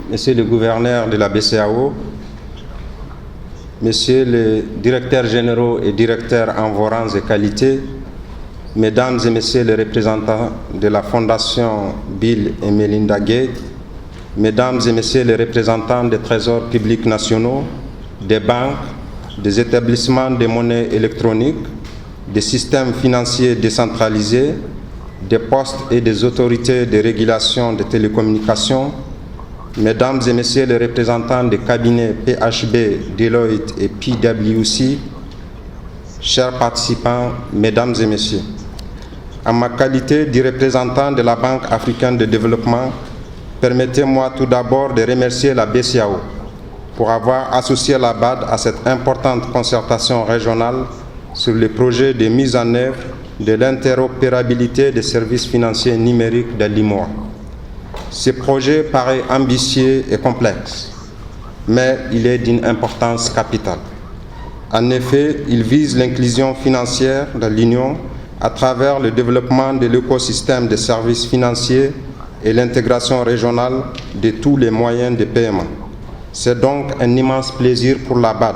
Monsieur le gouverneur de la BCEAO, Messieurs les directeurs généraux et directeurs en vos rangs et qualités, Mesdames et Messieurs les représentants de la Fondation Bill et Melinda Gates, Mesdames et Messieurs les représentants des trésors publics nationaux, des banques, des établissements de monnaie électronique, des systèmes financiers décentralisés, des postes et des autorités de régulation des télécommunications, Mesdames et Messieurs les représentants des cabinets PHB, Deloitte et PwC, chers participants, Mesdames et Messieurs, en ma qualité de représentant de la Banque africaine de développement, permettez-moi tout d'abord de remercier la BCEAO pour avoir associé la BAD à cette importante concertation régionale sur les projets de mise en œuvre de l'interopérabilité des services financiers numériques de l'IMOA. Ce projet paraît ambitieux et complexe, mais il est d'une importance capitale. En effet, il vise l'inclusion financière de l'Union à travers le développement de l'écosystème des services financiers et l'intégration régionale de tous les moyens de paiement. C'est donc un immense plaisir pour la BAD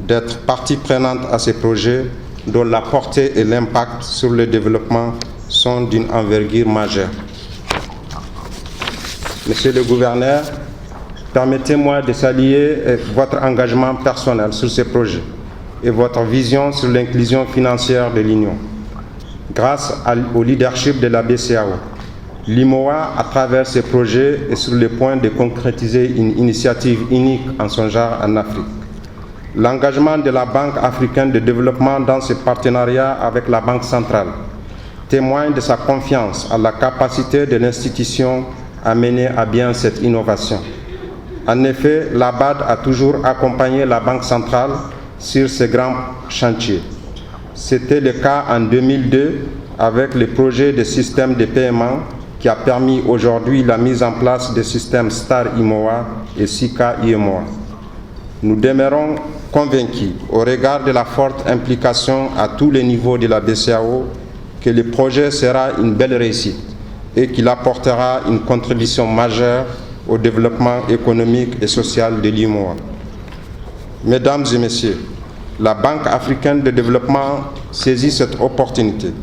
d'être partie prenante à ces projets dont la portée et l'impact sur le développement sont d'une envergure majeure. Monsieur le gouverneur, permettez-moi de saluer votre engagement personnel sur ces projets et votre vision sur l'inclusion financière de l'Union. Grâce au leadership de la BCEAO, l'IMOA, à travers ces projets, est sur le point de concrétiser une initiative unique en son genre en Afrique. L'engagement de la Banque africaine de développement dans ce partenariat avec la Banque centrale témoigne de sa confiance à la capacité de l'institution à mener à bien cette innovation. En effet, la BAD a toujours accompagné la Banque centrale sur ces grands chantiers. C'était le cas en 2002 avec le projet de système de paiement qui a permis aujourd'hui la mise en place des systèmes STAR IMOA et SICA IMOA. Nous demeurons convaincus, au regard de la forte implication à tous les niveaux de la BCEAO, que le projet sera une belle réussite et qu'il apportera une contribution majeure au développement économique et social de l'IMOA. Mesdames et Messieurs, la Banque africaine de développement saisit cette opportunité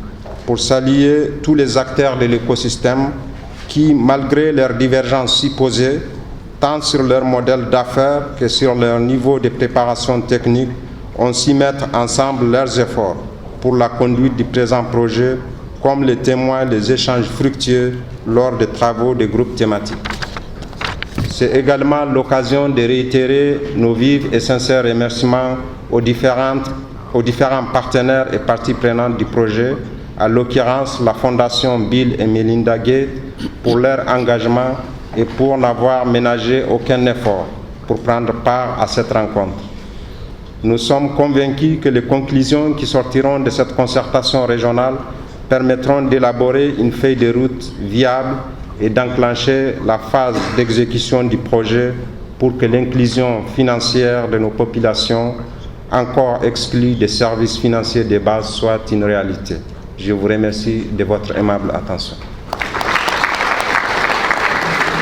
pour saluer tous les acteurs de l'écosystème qui, malgré leurs divergences supposées, tant sur leur modèle d'affaires que sur leur niveau de préparation technique, ont su mettre ensemble leurs efforts pour la conduite du présent projet, comme le témoignent les échanges fructueux lors des travaux des groupes thématiques. C'est également l'occasion de réitérer nos vifs et sincères remerciements aux différents partenaires et parties prenantes du projet, à l'occurrence la Fondation Bill et Melinda Gates, pour leur engagement et pour n'avoir ménagé aucun effort pour prendre part à cette rencontre. Nous sommes convaincus que les conclusions qui sortiront de cette concertation régionale permettront d'élaborer une feuille de route viable et d'enclencher la phase d'exécution du projet pour que l'inclusion financière de nos populations, encore exclues des services financiers de base, soit une réalité. Je vous remercie de votre aimable attention.